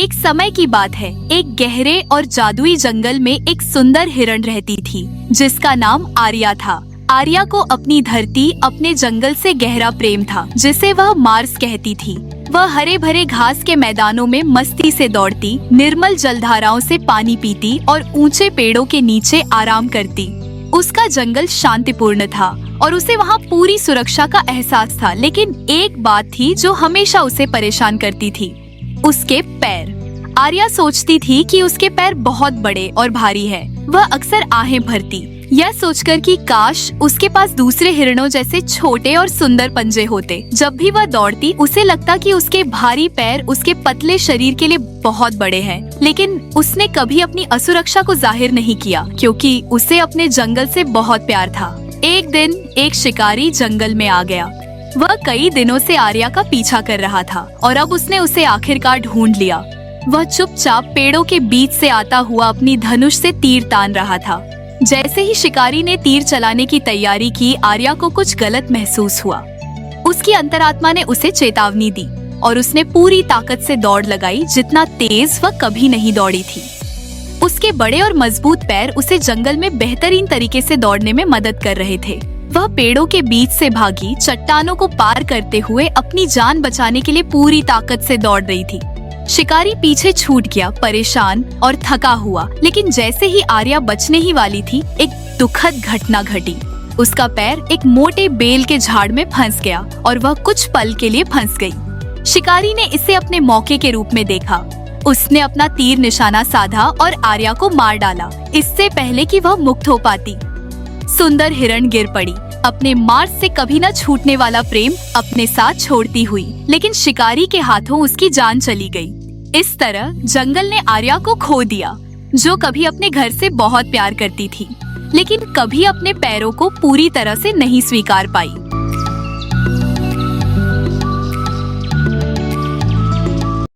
एक समय की बात है। एक गहरे और जादुई जंगल में एक सुंदर हिरण रहती थी जिसका नाम आर्या था। आर्या को अपनी धरती, अपने जंगल से गहरा प्रेम था जिसे वह मार्स कहती थी। वह हरे भरे घास के मैदानों में मस्ती से दौड़ती, निर्मल जलधाराओं से पानी पीती और ऊंचे पेड़ों के नीचे आराम करती। उसका जंगल शांतिपूर्ण था और उसे वहाँ पूरी सुरक्षा का एहसास था। लेकिन एक बात थी जो हमेशा उसे परेशान करती थी, उसके पैर। आर्या सोचती थी कि उसके पैर बहुत बड़े और भारी है। वह अक्सर आहें भरती, यह सोचकर कि काश उसके पास दूसरे हिरणों जैसे छोटे और सुंदर पंजे होते। जब भी वह दौड़ती उसे लगता कि उसके भारी पैर उसके पतले शरीर के लिए बहुत बड़े हैं। लेकिन उसने कभी अपनी असुरक्षा को जाहिर नहीं किया क्योंकि उसे अपने जंगल से बहुत प्यार था। एक दिन एक शिकारी जंगल में आ गया। वह कई दिनों से आर्या का पीछा कर रहा था और अब उसने उसे आखिरकार ढूंढ लिया। वह चुपचाप पेड़ों के बीच से आता हुआ अपनी धनुष से तीर तान रहा था। जैसे ही शिकारी ने तीर चलाने की तैयारी की, आर्या को कुछ गलत महसूस हुआ। उसकी अंतरात्मा ने उसे चेतावनी दी और उसने पूरी ताकत से दौड़ लगाई, जितना तेज वह कभी नहीं दौड़ी थी। उसके बड़े और मजबूत पैर उसे जंगल में बेहतरीन तरीके से दौड़ने में मदद कर रहे थे। वह पेड़ों के बीच से भागी, चट्टानों को पार करते हुए अपनी जान बचाने के लिए पूरी ताकत से दौड़ रही थी। शिकारी पीछे छूट गया, परेशान और थका हुआ। लेकिन जैसे ही आर्या बचने ही वाली थी, एक दुखद घटना घटी। उसका पैर एक मोटे बेल के झाड़ में फंस गया और वह कुछ पल के लिए फंस गई। शिकारी ने इसे अपने मौके के रूप में देखा। उसने अपना तीर निशाना साधा और आर्या को मार डाला, इससे पहले कि वह मुक्त हो पाती। सुंदर हिरण गिर पड़ी, अपने मार्स से कभी न छूटने वाला प्रेम अपने साथ छोड़ती हुई। लेकिन शिकारी के हाथों उसकी जान चली गई। इस तरह जंगल ने आर्या को खो दिया, जो कभी अपने घर से बहुत प्यार करती थी, लेकिन कभी अपने पैरों को पूरी तरह से नहीं स्वीकार पाई।